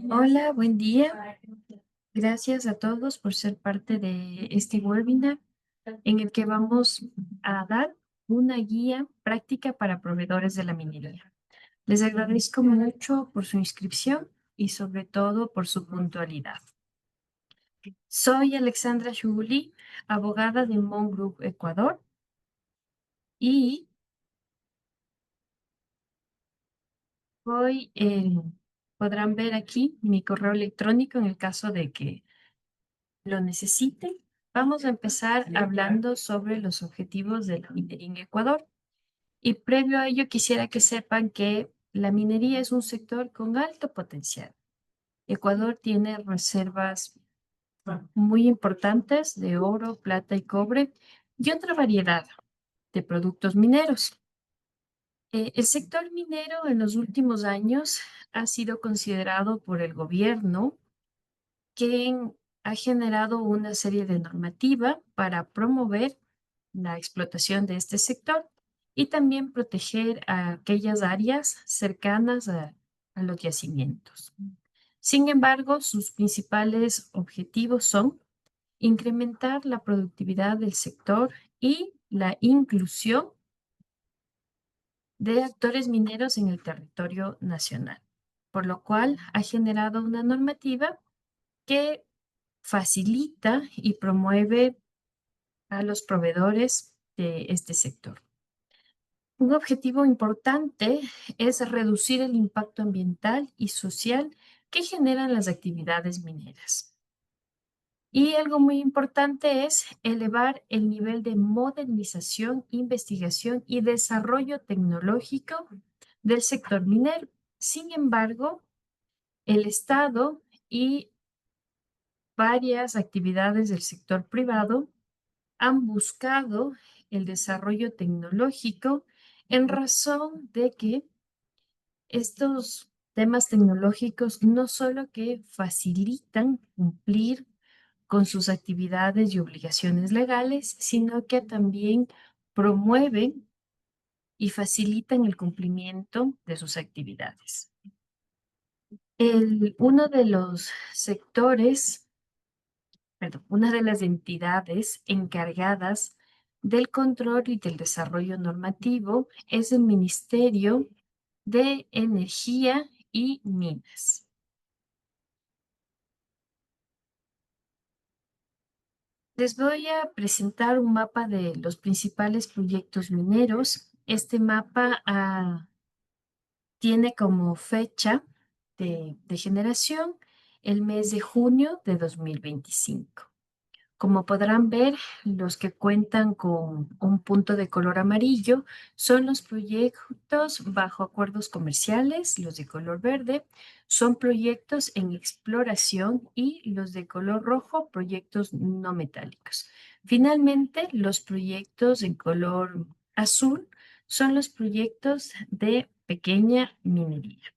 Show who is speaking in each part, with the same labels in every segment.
Speaker 1: Hola, buen día. Gracias a todos por ser parte de este webinar en el que vamos a dar una guía práctica para proveedores de la minería. Les agradezco mucho por su inscripción y sobre todo por su puntualidad. Soy Alexandra Shuguli, abogada de Mon Group Ecuador y hoy podrán ver aquí mi correo electrónico en el caso de que lo necesiten. Vamos a empezar hablando sobre los objetivos de la minería en Ecuador. Y previo a ello, quisiera que sepan que la minería es un sector con alto potencial. Ecuador tiene reservas muy importantes de oro, plata y cobre y otra variedad de productos mineros. El sector minero en los últimos años ha sido considerado por el gobierno que ha generado una serie de normativa para promover la explotación de este sector y también proteger a aquellas áreas cercanas a los yacimientos. Sin embargo, sus principales objetivos son incrementar la productividad del sector y la inclusión de actores mineros en el territorio nacional, por lo cual ha generado una normativa que facilita y promueve a los proveedores de este sector. Un objetivo importante es reducir el impacto ambiental y social que generan las actividades mineras. Y algo muy importante es elevar el nivel de modernización, investigación y desarrollo tecnológico del sector minero. Sin embargo, el Estado y varias actividades del sector privado han buscado el desarrollo tecnológico en razón de que estos temas tecnológicos no solo que facilitan cumplir con sus actividades y obligaciones legales, sino que también promueven y facilitan el cumplimiento de sus actividades. Uno de los sectores, perdón, una de las entidades encargadas del control y del desarrollo normativo es el Ministerio de Energía y Minas. Les voy a presentar un mapa de los principales proyectos mineros. Este mapa tiene como fecha de generación el mes de junio de 2025. Como podrán ver, los que cuentan con un punto de color amarillo son los proyectos bajo acuerdos comerciales, los de color verde son proyectos en exploración y los de color rojo, proyectos no metálicos. Finalmente, los proyectos en color azul son los proyectos de pequeña minería.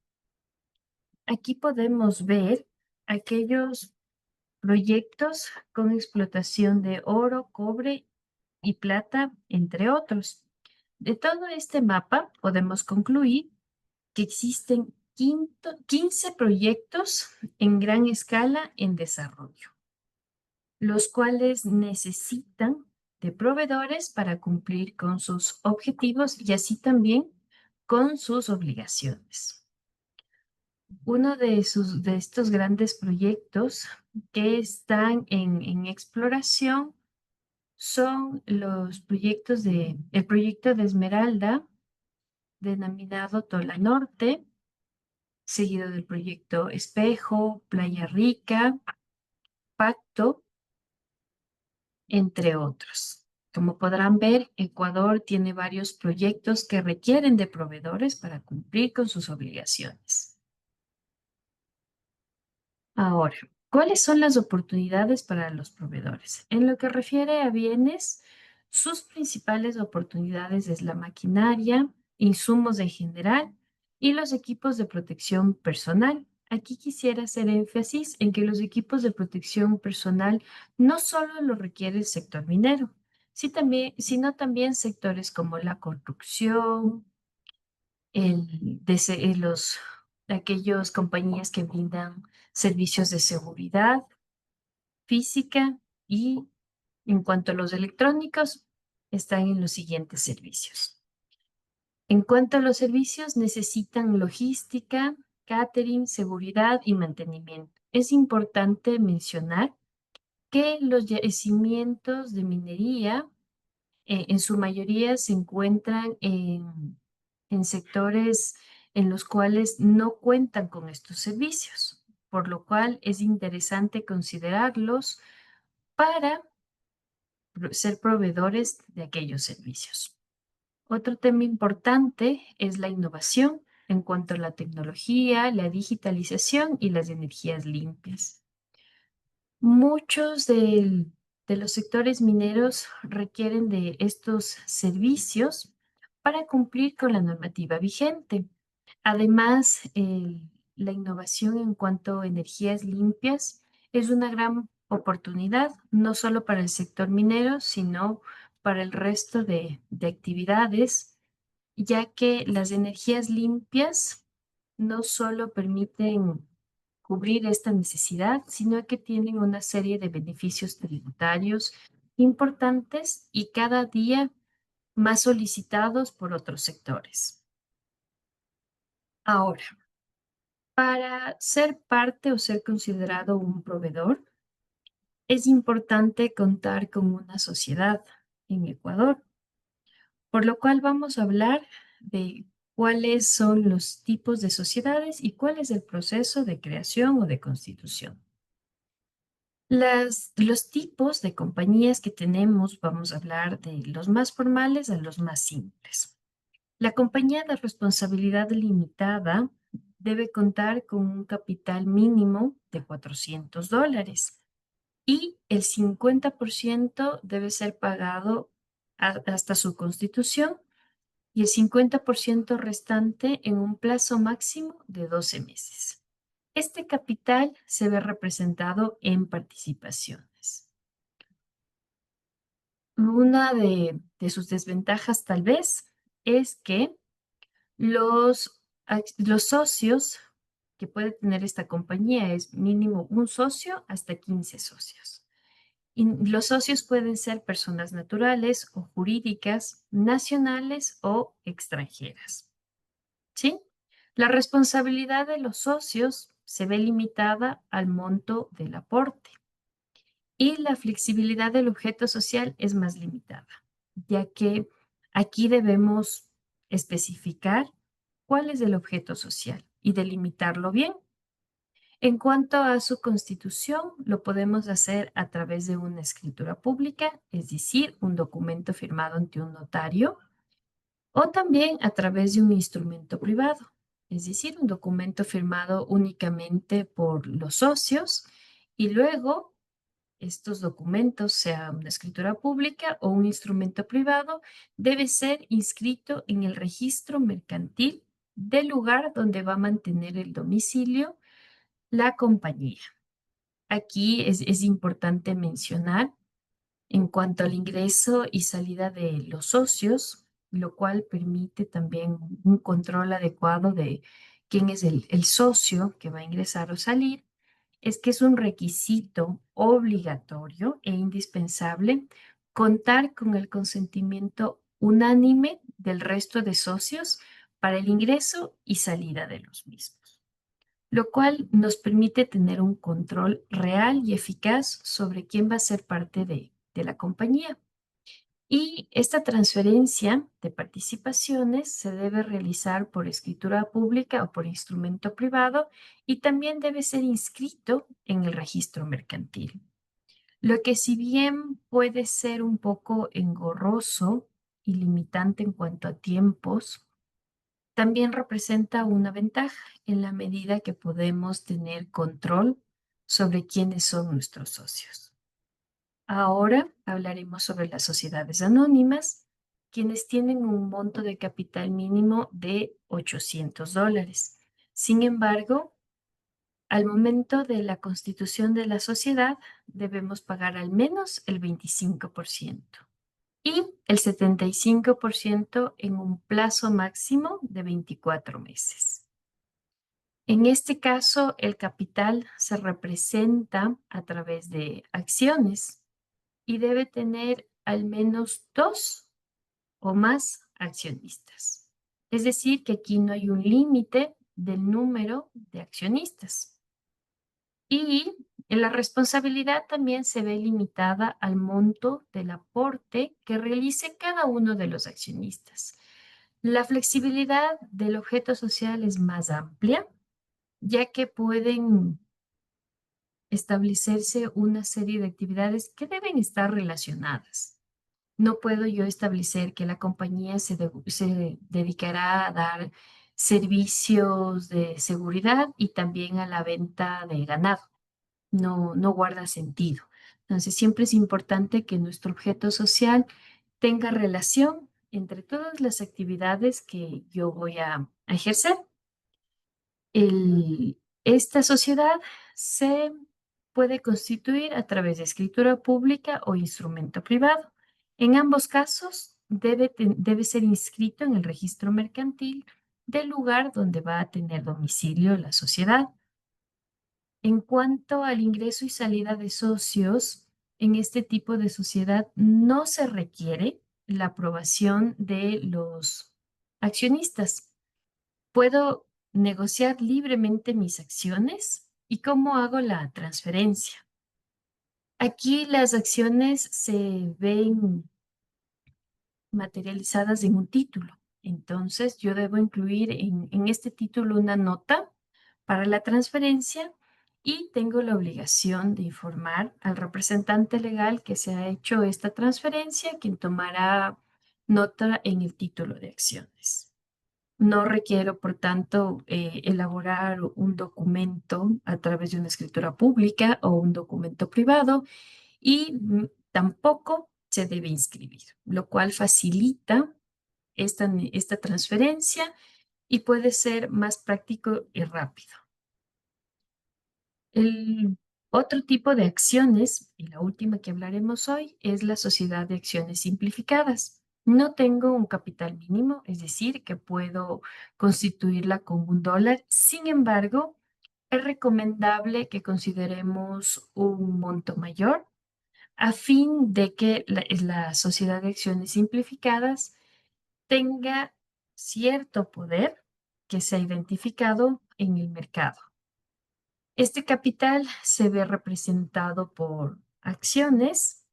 Speaker 1: Aquí podemos ver aquellos proyectos con explotación de oro, cobre y plata, entre otros. De todo este mapa podemos concluir que existen 15 proyectos en gran escala en desarrollo, los cuales necesitan de proveedores para cumplir con sus objetivos y así también con sus obligaciones. Uno de estos grandes proyectos que están en exploración son los proyectos el proyecto de Esmeralda, denominado Tola Norte, seguido del proyecto Espejo, Playa Rica, Pacto, entre otros. Como podrán ver, Ecuador tiene varios proyectos que requieren de proveedores para cumplir con sus obligaciones. Ahora, ¿cuáles son las oportunidades para los proveedores? En lo que refiere a bienes, sus principales oportunidades es la maquinaria, insumos en general y los equipos de protección personal. Aquí quisiera hacer énfasis en que los equipos de protección personal no solo lo requiere el sector minero, sino también sectores como la construcción, aquellas compañías que brindan servicios de seguridad física y en cuanto a los electrónicos, están en los siguientes servicios. En cuanto a los servicios, necesitan logística, catering, seguridad y mantenimiento. Es importante mencionar que los yacimientos de minería en su mayoría se encuentran en sectores en los cuales no cuentan con estos servicios, por lo cual es interesante considerarlos para ser proveedores de aquellos servicios. Otro tema importante es la innovación en cuanto a la tecnología, la digitalización y las energías limpias. Muchos de los sectores mineros requieren de estos servicios para cumplir con la normativa vigente. Además, la innovación en cuanto a energías limpias es una gran oportunidad, no solo para el sector minero, sino para el resto de actividades, ya que las energías limpias no solo permiten cubrir esta necesidad, sino que tienen una serie de beneficios tributarios importantes y cada día más solicitados por otros sectores. Ahora, para ser parte o ser considerado un proveedor, es importante contar con una sociedad en Ecuador, por lo cual vamos a hablar de cuáles son los tipos de sociedades y cuál es el proceso de creación o de constitución. Los tipos de compañías que tenemos, vamos a hablar de los más formales a los más simples. La compañía de responsabilidad limitada debe contar con un capital mínimo de $400 y el 50% debe ser pagado hasta su constitución y el 50% restante en un plazo máximo de 12 meses. Este capital se ve representado en participaciones. Una de sus desventajas tal vez es que los socios que puede tener esta compañía es mínimo un socio hasta 15 socios. Y los socios pueden ser personas naturales o jurídicas, nacionales o extranjeras. ¿Sí? La responsabilidad de los socios se ve limitada al monto del aporte y la flexibilidad del objeto social es más limitada, ya que aquí debemos especificar cuál es el objeto social y delimitarlo bien. En cuanto a su constitución, lo podemos hacer a través de una escritura pública, es decir, un documento firmado ante un notario, o también a través de un instrumento privado, es decir, un documento firmado únicamente por los socios y luego estos documentos, sea una escritura pública o un instrumento privado, debe ser inscrito en el registro mercantil del lugar donde va a mantener el domicilio la compañía. Aquí es importante mencionar en cuanto al ingreso y salida de los socios, lo cual permite también un control adecuado de quién es el socio que va a ingresar o salir, es que es un requisito obligatorio e indispensable contar con el consentimiento unánime del resto de socios para el ingreso y salida de los mismos, lo cual nos permite tener un control real y eficaz sobre quién va a ser parte de la compañía. Y esta transferencia de participaciones se debe realizar por escritura pública o por instrumento privado y también debe ser inscrito en el registro mercantil. Lo que si bien puede ser un poco engorroso y limitante en cuanto a tiempos, también representa una ventaja en la medida que podemos tener control sobre quiénes son nuestros socios. Ahora hablaremos sobre las sociedades anónimas, quienes tienen un monto de capital mínimo de $800. Sin embargo, al momento de la constitución de la sociedad, debemos pagar al menos el 25%. Y el 75% en un plazo máximo de 24 meses. En este caso, el capital se representa a través de acciones y debe tener al menos dos o más accionistas. Es decir, que aquí no hay un límite del número de accionistas. Y la responsabilidad también se ve limitada al monto del aporte que realice cada uno de los accionistas. La flexibilidad del objeto social es más amplia, ya que pueden establecerse una serie de actividades que deben estar relacionadas. No puedo yo establecer que la compañía se dedicará a dar servicios de seguridad y también a la venta de ganado. No guarda sentido. Entonces, siempre es importante que nuestro objeto social tenga relación entre todas las actividades que yo voy a ejercer. Esta sociedad se puede constituir a través de escritura pública o instrumento privado. En ambos casos, debe ser inscrito en el registro mercantil del lugar donde va a tener domicilio la sociedad. En cuanto al ingreso y salida de socios, en este tipo de sociedad no se requiere la aprobación de los accionistas. Puedo negociar libremente mis acciones y cómo hago la transferencia. Aquí las acciones se ven materializadas en un título. Entonces, yo debo incluir en este título una nota para la transferencia y tengo la obligación de informar al representante legal que se ha hecho esta transferencia, quien tomará nota en el título de acciones. No requiero, por tanto, elaborar un documento a través de una escritura pública o un documento privado y tampoco se debe inscribir, lo cual facilita esta transferencia y puede ser más práctico y rápido. El otro tipo de acciones, y la última que hablaremos hoy, es la sociedad de acciones simplificadas. No tengo un capital mínimo, es decir, que puedo constituirla con $1. Sin embargo, es recomendable que consideremos un monto mayor a fin de que la sociedad de acciones simplificadas tenga cierto poder que se ha identificado en el mercado. Este capital se ve representado por acciones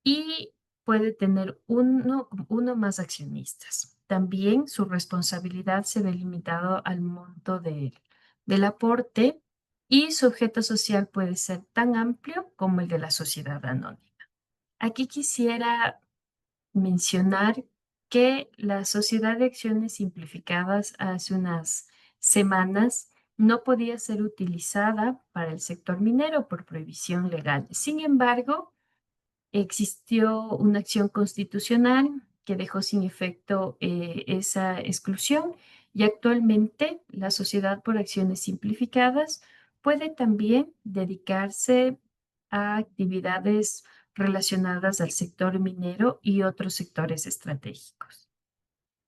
Speaker 1: y puede tener uno más accionistas. También su responsabilidad se ve limitado al monto del aporte y su objeto social puede ser tan amplio como el de la sociedad anónima. Aquí quisiera mencionar que la Sociedad de Acciones Simplificadas hace unas semanas no podía ser utilizada para el sector minero por prohibición legal. Sin embargo, existió una acción constitucional que dejó sin efecto esa exclusión y actualmente la Sociedad por Acciones Simplificadas puede también dedicarse a actividades relacionadas al sector minero y otros sectores estratégicos.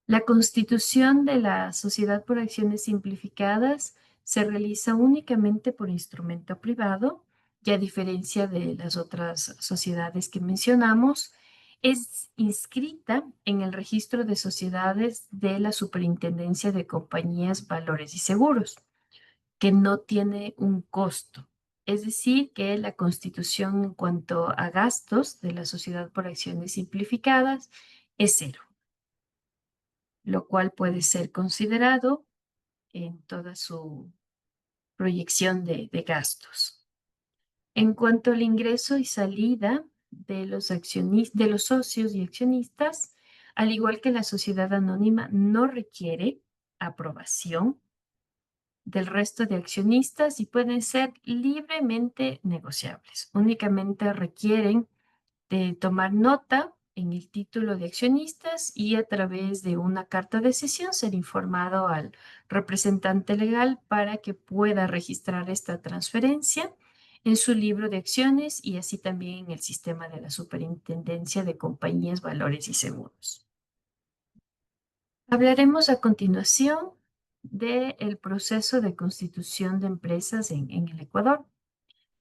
Speaker 1: La constitución de la Sociedad por Acciones Simplificadas se realiza únicamente por instrumento privado y a diferencia de las otras sociedades que mencionamos, es inscrita en el registro de sociedades de la Superintendencia de Compañías, Valores y Seguros, que no tiene un costo. Es decir, que la constitución en cuanto a gastos de la Sociedad por Acciones Simplificadas es cero, lo cual puede ser considerado en toda su proyección de gastos. En cuanto al ingreso y salida de de los socios y accionistas, al igual que la sociedad anónima, no requiere aprobación del resto de accionistas y pueden ser libremente negociables. Únicamente requieren de tomar nota en el título de accionistas y a través de una carta de cesión ser informado al representante legal para que pueda registrar esta transferencia en su libro de acciones y así también en el sistema de la Superintendencia de Compañías, Valores y Seguros. Hablaremos a continuación del proceso de constitución de empresas en el Ecuador.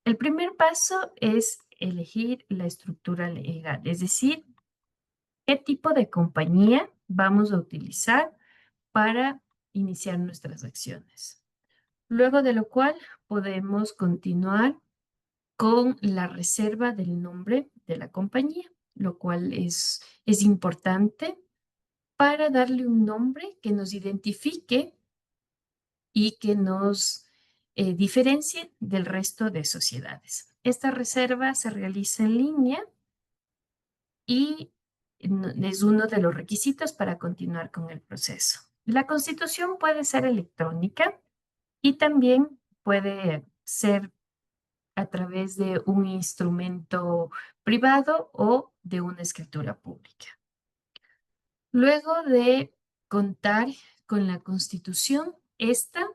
Speaker 1: El primer paso es elegir la estructura legal, es decir, qué tipo de compañía vamos a utilizar para iniciar nuestras acciones. Luego de lo cual podemos continuar con la reserva del nombre de la compañía, lo cual es importante para darle un nombre que nos identifique y que nos diferencie del resto de sociedades. Esta reserva se realiza en línea y es uno de los requisitos para continuar con el proceso. La constitución puede ser electrónica y también puede ser a través de un instrumento privado o de una escritura pública. Luego de contar con la constitución, esta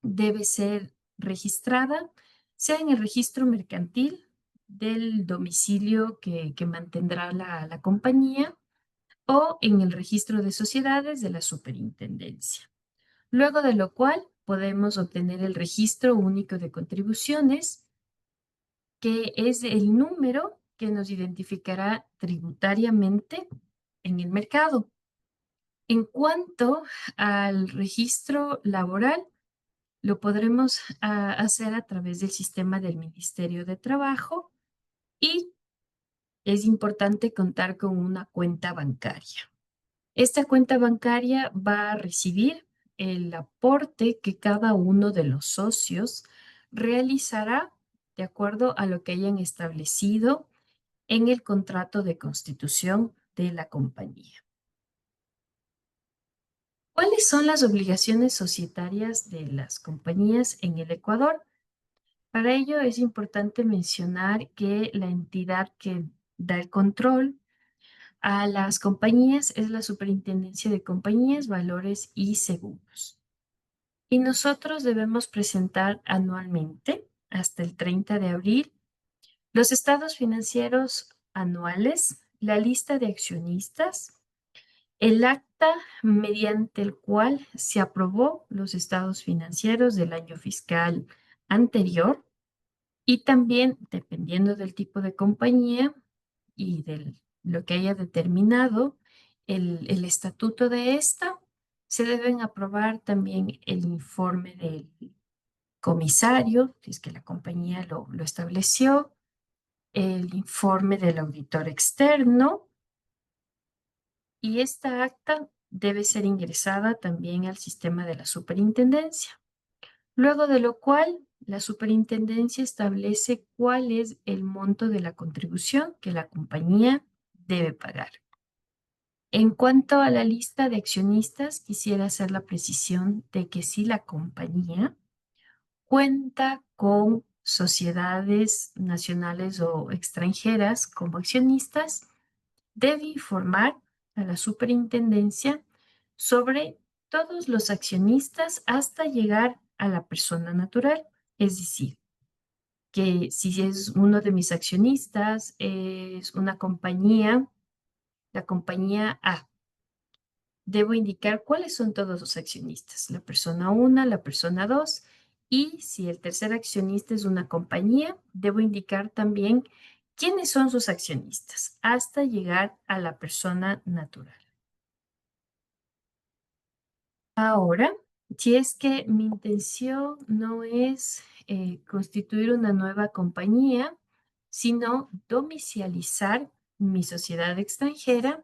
Speaker 1: debe ser registrada, sea en el registro mercantil del domicilio que mantendrá la compañía o en el registro de sociedades de la superintendencia. Luego de lo cual podemos obtener el registro único de contribuciones, que es el número que nos identificará tributariamente en el mercado. En cuanto al registro laboral, lo podremos hacer a través del sistema del Ministerio de Trabajo y es importante contar con una cuenta bancaria. Esta cuenta bancaria va a recibir el aporte que cada uno de los socios realizará de acuerdo a lo que hayan establecido en el contrato de constitución de la compañía. ¿Cuáles son las obligaciones societarias de las compañías en el Ecuador? Para ello es importante mencionar que la entidad que da el control a las compañías es la Superintendencia de Compañías, Valores y Seguros. Y nosotros debemos presentar anualmente, hasta el 30 de abril, los estados financieros anuales, la lista de accionistas, el acta mediante el cual se aprobó los estados financieros del año fiscal anterior y también, dependiendo del tipo de compañía y de lo que haya determinado el estatuto de esta, se deben aprobar también el informe del comisario, si es que la compañía lo estableció, el informe del auditor externo y esta acta debe ser ingresada también al sistema de la superintendencia. Luego de lo cual, la superintendencia establece cuál es el monto de la contribución que la compañía debe pagar. En cuanto a la lista de accionistas, quisiera hacer la precisión de que si la compañía cuenta con sociedades nacionales o extranjeras como accionistas, debe informar a la superintendencia sobre todos los accionistas hasta llegar a la persona natural. Es decir, que si es uno de mis accionistas, es una compañía, la compañía A, debo indicar cuáles son todos los accionistas, la persona 1, la persona 2, y si el tercer accionista es una compañía, debo indicar también quiénes son sus accionistas hasta llegar a la persona natural. Ahora, si es que mi intención no es constituir una nueva compañía, sino domiciliar mi sociedad extranjera,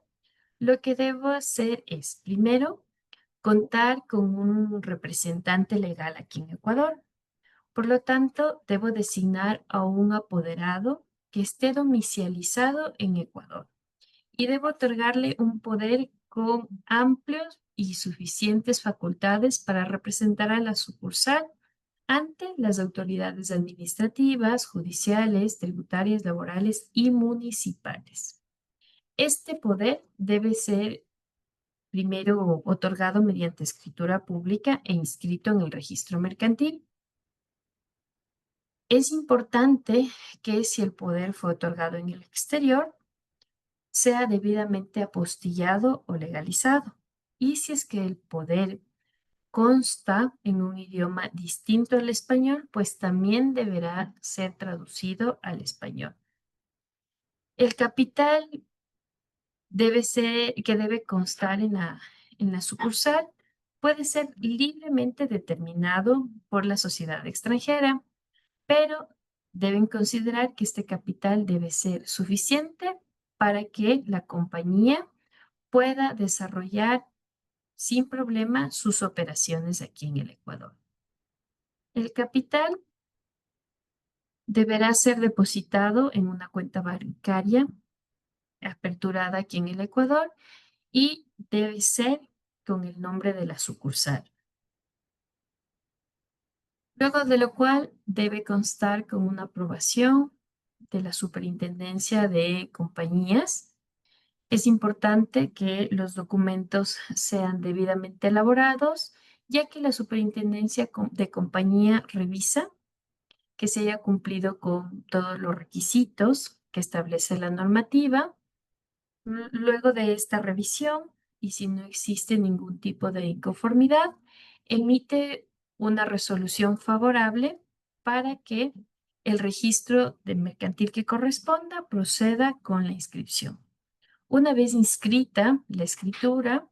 Speaker 1: lo que debo hacer es, primero, contar con un representante legal aquí en Ecuador. Por lo tanto, debo designar a un apoderado que esté domiciliado en Ecuador y debo otorgarle un poder con amplios y suficientes facultades para representar a la sucursal ante las autoridades administrativas, judiciales, tributarias, laborales y municipales. Este poder debe ser primero otorgado mediante escritura pública e inscrito en el registro mercantil. Es importante que si el poder fue otorgado en el exterior, sea debidamente apostillado o legalizado. Y si es que el poder consta en un idioma distinto al español, pues también deberá ser traducido al español. El capital que debe constar en la sucursal puede ser libremente determinado por la sociedad extranjera, pero deben considerar que este capital debe ser suficiente para que la compañía pueda desarrollar sin problema sus operaciones aquí en el Ecuador. El capital deberá ser depositado en una cuenta bancaria aperturada aquí en el Ecuador y debe ser con el nombre de la sucursal. Luego de lo cual debe constar con una aprobación de la Superintendencia de Compañías. Es importante que los documentos sean debidamente elaborados, ya que la Superintendencia de Compañía revisa que se haya cumplido con todos los requisitos que establece la normativa. Luego de esta revisión, y si no existe ningún tipo de inconformidad, emite una resolución favorable para que el registro de mercantil que corresponda proceda con la inscripción. Una vez inscrita la escritura,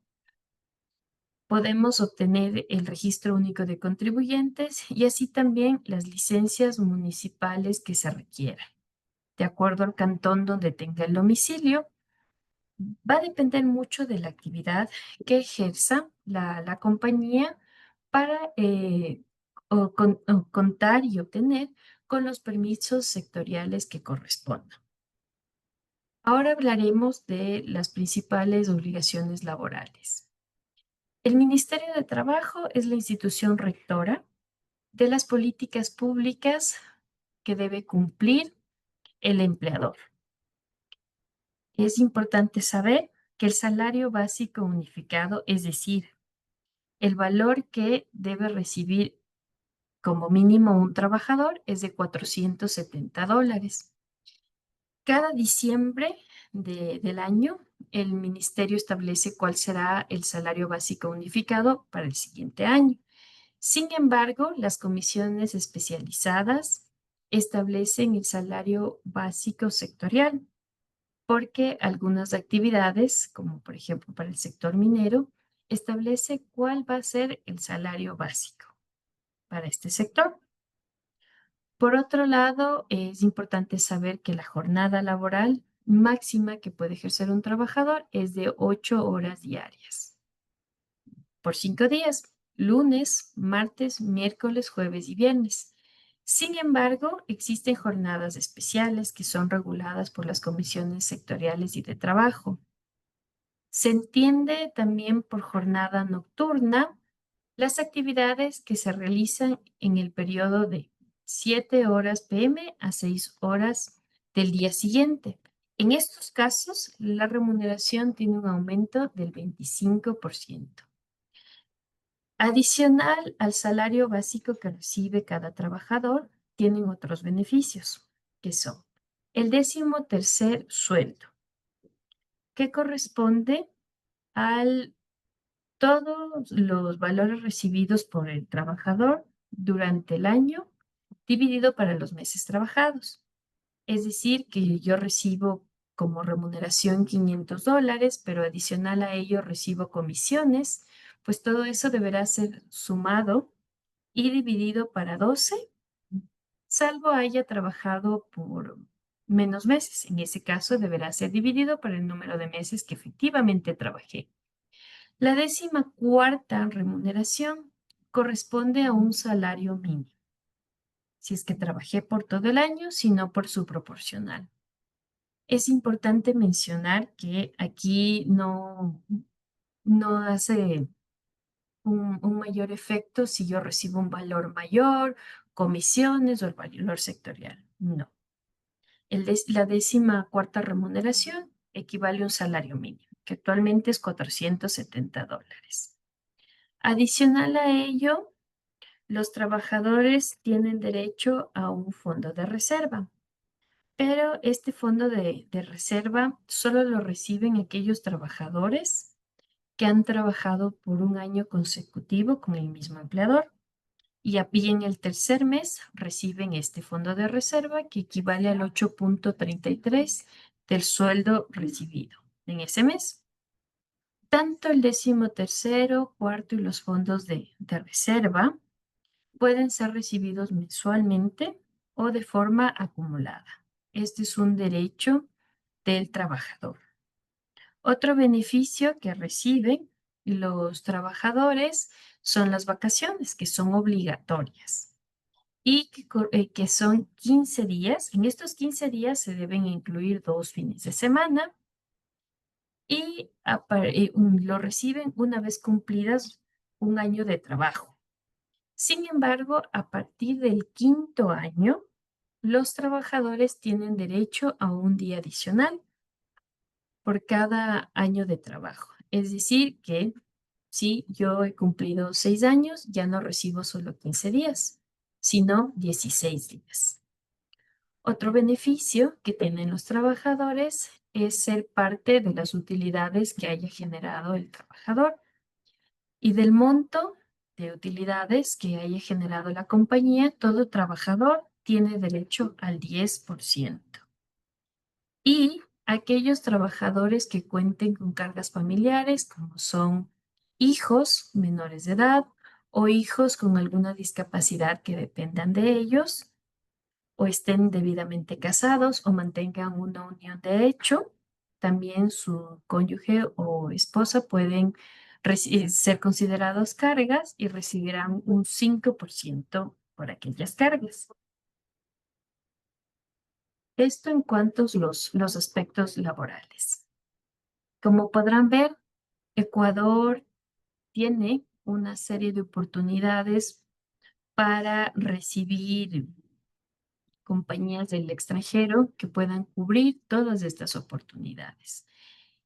Speaker 1: podemos obtener el registro único de contribuyentes y así también las licencias municipales que se requieran. De acuerdo al cantón donde tenga el domicilio, va a depender mucho de la actividad que ejerza la compañía para o contar y obtener con los permisos sectoriales que correspondan. Ahora hablaremos de las principales obligaciones laborales. El Ministerio de Trabajo es la institución rectora de las políticas públicas que debe cumplir el empleador. Es importante saber que el salario básico unificado, es decir, el valor que debe recibir como mínimo un trabajador, es de $470. Cada diciembre del año, el ministerio establece cuál será el salario básico unificado para el siguiente año. Sin embargo, las comisiones especializadas establecen el salario básico sectorial, porque algunas actividades, como por ejemplo para el sector minero, establece cuál va a ser el salario básico para este sector. Por otro lado, es importante saber que la jornada laboral máxima que puede ejercer un trabajador es de 8 horas diarias por 5 días, lunes, martes, miércoles, jueves y viernes. Sin embargo, existen jornadas especiales que son reguladas por las comisiones sectoriales y de trabajo. Se entiende también por jornada nocturna las actividades que se realizan en el periodo de 7 horas PM a 6 horas del día siguiente. En estos casos, la remuneración tiene un aumento del 25%. Adicional al salario básico que recibe cada trabajador, tienen otros beneficios, que son el 13º sueldo, que corresponde al todos los valores recibidos por el trabajador durante el año dividido para los meses trabajados. Es decir, que yo recibo como remuneración $500, pero adicional a ello recibo comisiones, pues todo eso deberá ser sumado y dividido para 12, salvo haya trabajado por menos meses. En ese caso deberá ser dividido por el número de meses que efectivamente trabajé. La 14ª remuneración corresponde a un salario mínimo, si es que trabajé por todo el año, sino por su proporcional. Es importante mencionar que aquí no hace un mayor efecto si yo recibo un valor mayor, comisiones o el valor sectorial. No. La 14ª remuneración equivale a un salario mínimo, que actualmente es $470. Adicional a ello, los trabajadores tienen derecho a un fondo de reserva, pero este fondo de reserva solo lo reciben aquellos trabajadores que han trabajado por un año consecutivo con el mismo empleador. Y en el tercer mes reciben este fondo de reserva que equivale al 8,33 del sueldo recibido en ese mes. Tanto el 13º, cuarto y los fondos de reserva pueden ser recibidos mensualmente o de forma acumulada. Este es un derecho del trabajador. Otro beneficio que reciben los trabajadores son las vacaciones, que son obligatorias y que son 15 días. En estos 15 días se deben incluir 2 fines de semana y lo reciben una vez cumplidas un año de trabajo. Sin embargo, a partir del quinto año, los trabajadores tienen derecho a un día adicional por cada año de trabajo. Es decir, que si yo he cumplido 6 años, ya no recibo solo 15 días, sino 16 días. Otro beneficio que tienen los trabajadores es ser parte de las utilidades que haya generado el trabajador y del monto de utilidades que haya generado la compañía. Todo trabajador tiene derecho al 10%. Y aquellos trabajadores que cuenten con cargas familiares, como son hijos menores de edad o hijos con alguna discapacidad que dependan de ellos, o estén debidamente casados o mantengan una unión de hecho, también su cónyuge o esposa pueden ser considerados cargas y recibirán un 5% por aquellas cargas. Esto en cuanto a los aspectos laborales. Como podrán ver, Ecuador tiene una serie de oportunidades para recibir compañías del extranjero que puedan cubrir todas estas oportunidades.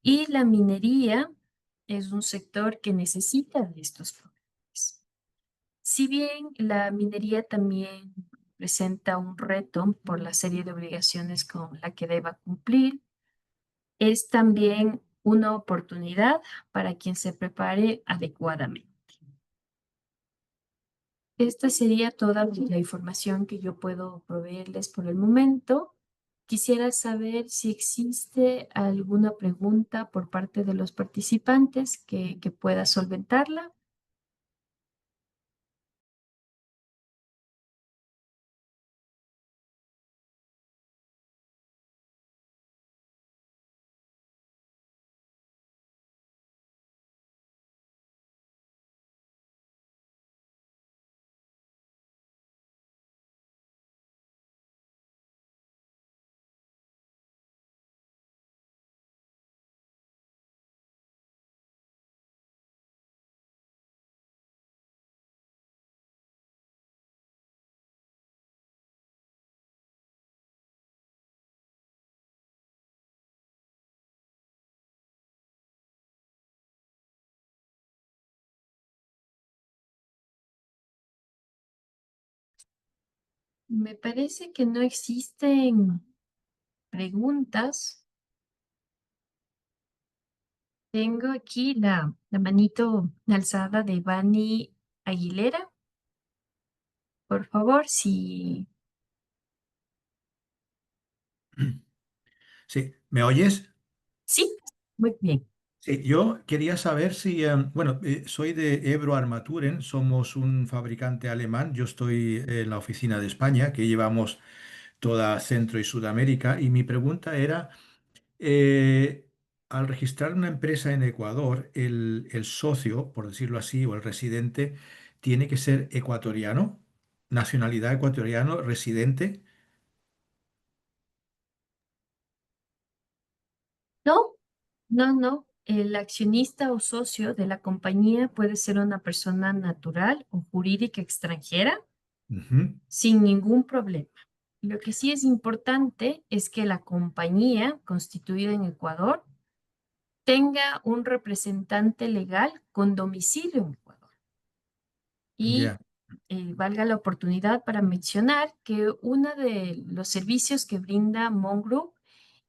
Speaker 1: Y la minería es un sector que necesita de estos programas. Si bien la minería también presenta un reto por la serie de obligaciones con la que deba cumplir, es también una oportunidad para quien se prepare adecuadamente. Esta sería toda la información que yo puedo proveerles por el momento. Quisiera saber si existe alguna pregunta por parte de los participantes que pueda solventarla. Me parece que no existen preguntas. Tengo aquí la manito alzada de Vani Aguilera. Por favor, si...
Speaker 2: Sí, ¿me oyes?
Speaker 1: Sí, muy bien.
Speaker 2: Sí, yo quería saber si, bueno, soy de Ebro Armaturen, somos un fabricante alemán, yo estoy en la oficina de España, que llevamos toda Centro y Sudamérica, y mi pregunta era, eh, al registrar una empresa en Ecuador, el socio, por decirlo así, o el residente, tiene que ser ecuatoriano, nacionalidad ecuatoriano, residente.
Speaker 1: No, no, no. El accionista o socio de la compañía puede ser una persona natural o jurídica extranjera
Speaker 2: Ujú.
Speaker 1: sin ningún problema. Lo que sí es importante es que la compañía constituida en Ecuador tenga un representante legal con domicilio en Ecuador. Y
Speaker 2: Ya.
Speaker 1: valga la oportunidad para mencionar que uno de los servicios que brinda Mon Group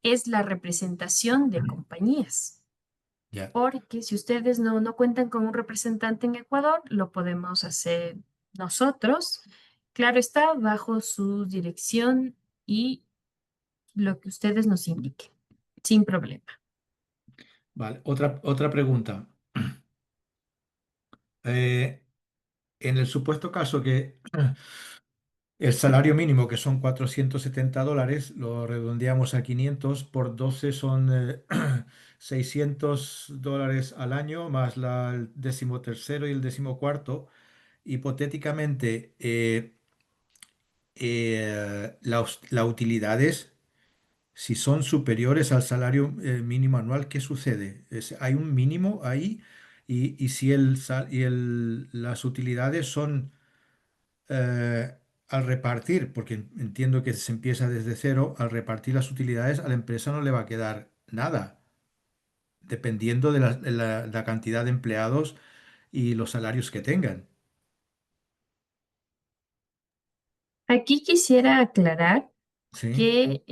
Speaker 1: es la representación de compañías.
Speaker 2: Ya.
Speaker 1: Porque si ustedes no cuentan con un representante en Ecuador, lo podemos hacer nosotros. Claro está, bajo su dirección y lo que ustedes nos indiquen, sin problema.
Speaker 2: Vale, otra pregunta. Eh, en el supuesto caso que el salario mínimo, que son $470, lo redondeamos a 500 por 12 son $600 al año, más el decimotercero y el decimocuarto. Hipotéticamente, las utilidades, si son superiores al salario mínimo anual, ¿qué sucede? ¿Hay un mínimo ahí? Y si las utilidades son al repartir, porque entiendo que se empieza desde cero, al repartir las utilidades a la empresa no le va a quedar nada, dependiendo de la cantidad de empleados y los salarios que tengan.
Speaker 1: Aquí quisiera aclarar
Speaker 2: Sí,
Speaker 1: que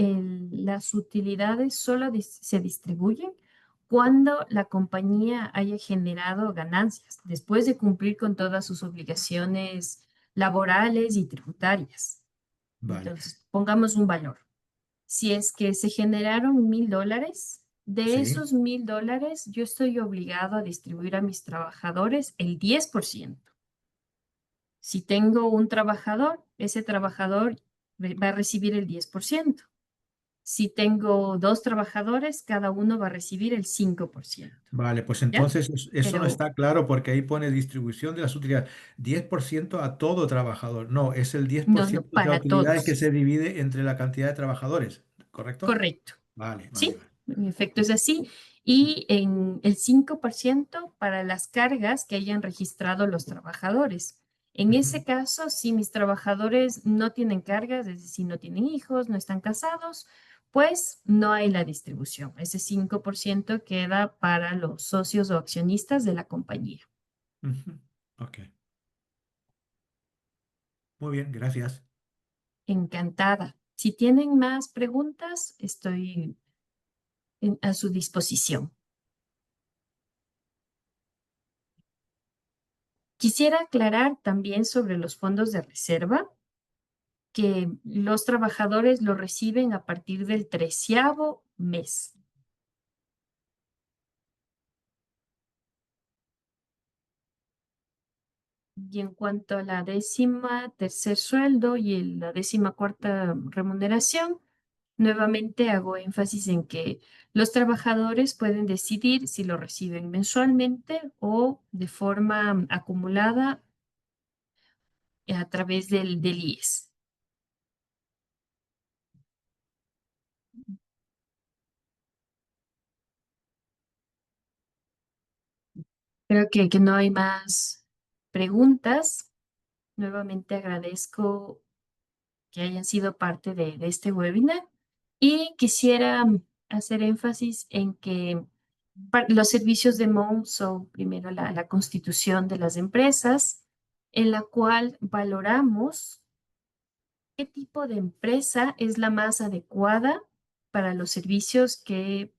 Speaker 1: las utilidades solo se distribuyen cuando la compañía haya generado ganancias, después de cumplir con todas sus obligaciones laborales y tributarias.
Speaker 2: vale.
Speaker 1: Entonces, pongamos un valor. Si es que se generaron $1,000, de
Speaker 2: Sí,
Speaker 1: esos $1,000, yo estoy obligado a distribuir a mis trabajadores el 10%. Si tengo un trabajador, ese trabajador va a recibir el 10%. Si tengo dos trabajadores, cada uno va a recibir el 5%.
Speaker 2: vale, pues
Speaker 1: ¿Ya?
Speaker 2: entonces eso no
Speaker 1: Pero
Speaker 2: está claro porque ahí pone distribución de las utilidades. 10% a todo trabajador. No, es el diez por
Speaker 1: no, no,
Speaker 2: ciento de las
Speaker 1: para
Speaker 2: utilidades que
Speaker 1: todos.
Speaker 2: se divide entre la cantidad de trabajadores, ¿correcto?
Speaker 1: Correcto.
Speaker 2: Vale, vale,
Speaker 1: Sí,
Speaker 2: vale.
Speaker 1: en efecto es así. Y en el 5% para las cargas que hayan registrado los trabajadores. En
Speaker 2: Ujú.
Speaker 1: ese caso, si mis trabajadores no tienen cargas, es decir, no tienen hijos, no están casados, pues no hay la distribución. Ese 5% queda para los socios o accionistas de la compañía.
Speaker 2: Ujú. Ok, muy bien, gracias.
Speaker 1: Encantada. Si tienen más preguntas, estoy a su disposición. Quisiera aclarar también sobre los fondos de reserva, que los trabajadores lo reciben a partir del 13º mes. Y en cuanto a la 13º sueldo y la 14ª remuneración, nuevamente hago énfasis en que los trabajadores pueden decidir si lo reciben mensualmente o de forma acumulada a través del IES. Creo que no hay más preguntas. Nuevamente agradezco que hayan sido parte de este webinar y quisiera hacer énfasis en que los servicios de MOU son primero la constitución de las empresas, en la cual valoramos qué tipo de empresa es la más adecuada para los servicios que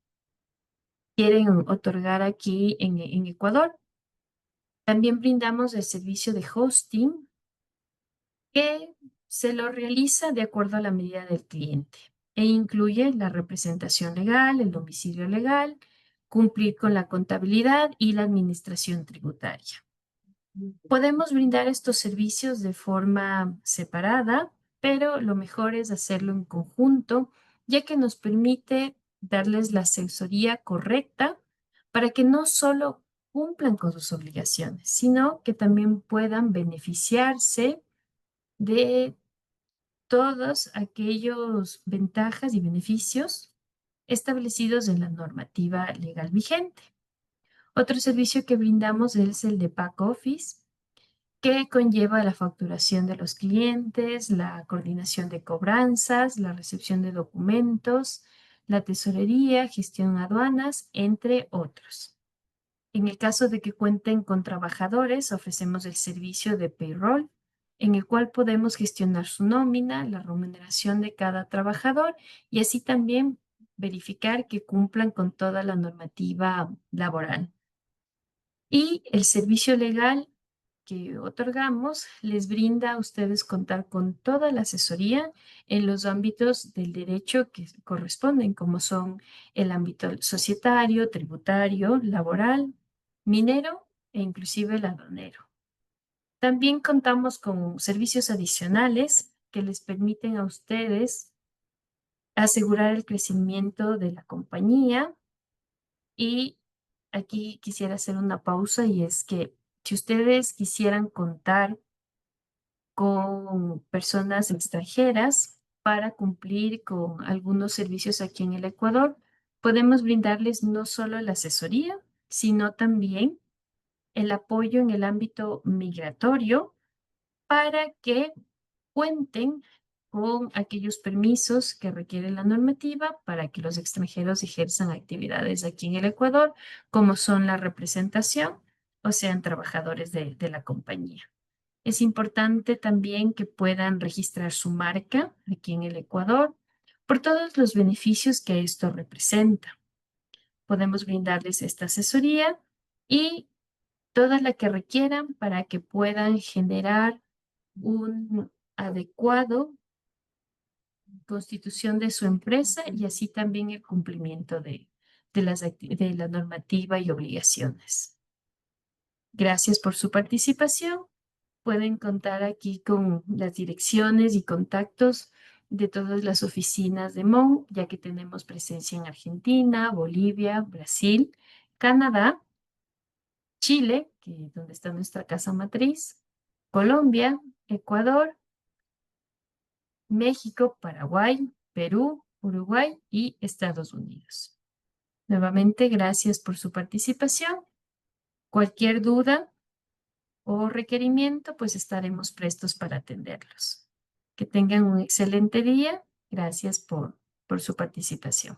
Speaker 1: quieren otorgar aquí en Ecuador. También brindamos el servicio de hosting que se lo realiza de acuerdo a la medida del cliente e incluye la representación legal, el domicilio legal, cumplir con la contabilidad y la administración tributaria. Podemos brindar estos servicios de forma separada, pero lo mejor es hacerlo en conjunto, ya que nos permite darles la asesoría correcta para que no solo cumplan con sus obligaciones, sino que también puedan beneficiarse de todos aquellos ventajas y beneficios establecidos en la normativa legal vigente. Otro servicio que brindamos es el de back office, que conlleva la facturación de los clientes, la coordinación de cobranzas, la recepción de documentos, la tesorería, gestión aduanas, entre otros. En el caso de que cuenten con trabajadores, ofrecemos el servicio de payroll, en el cual podemos gestionar su nómina, la remuneración de cada trabajador y así también verificar que cumplan con toda la normativa laboral. Y el servicio legal que otorgamos les brinda a ustedes contar con toda la asesoría en los ámbitos del derecho que corresponden, como son el ámbito societario, tributario, laboral, minero e inclusive el aduanero. También contamos con servicios adicionales que les permiten a ustedes asegurar el crecimiento de la compañía y aquí quisiera hacer una pausa y es que si ustedes quisieran contar con personas extranjeras para cumplir con algunos servicios aquí en el Ecuador, podemos brindarles no solo la asesoría, sino también el apoyo en el ámbito migratorio para que cuenten con aquellos permisos que requiere la normativa para que los extranjeros ejerzan actividades aquí en el Ecuador, como son la representación o sean trabajadores de la compañía. Es importante también que puedan registrar su marca aquí en el Ecuador por todos los beneficios que esto representa. Podemos brindarles esta asesoría y toda la que requieran para que puedan generar un adecuado constitución de su empresa y así también el cumplimiento de la normativa y obligaciones. Gracias por su participación. Pueden contar aquí con las direcciones y contactos de todas las oficinas de MON, ya que tenemos presencia en Argentina, Bolivia, Brasil, Canadá, Chile, donde está nuestra casa matriz, Colombia, Ecuador, México, Paraguay, Perú, Uruguay y Estados Unidos. Nuevamente, gracias por su participación. Cualquier duda o requerimiento, pues estaremos prestos para atenderlos. Que tengan un excelente día. Gracias por su participación.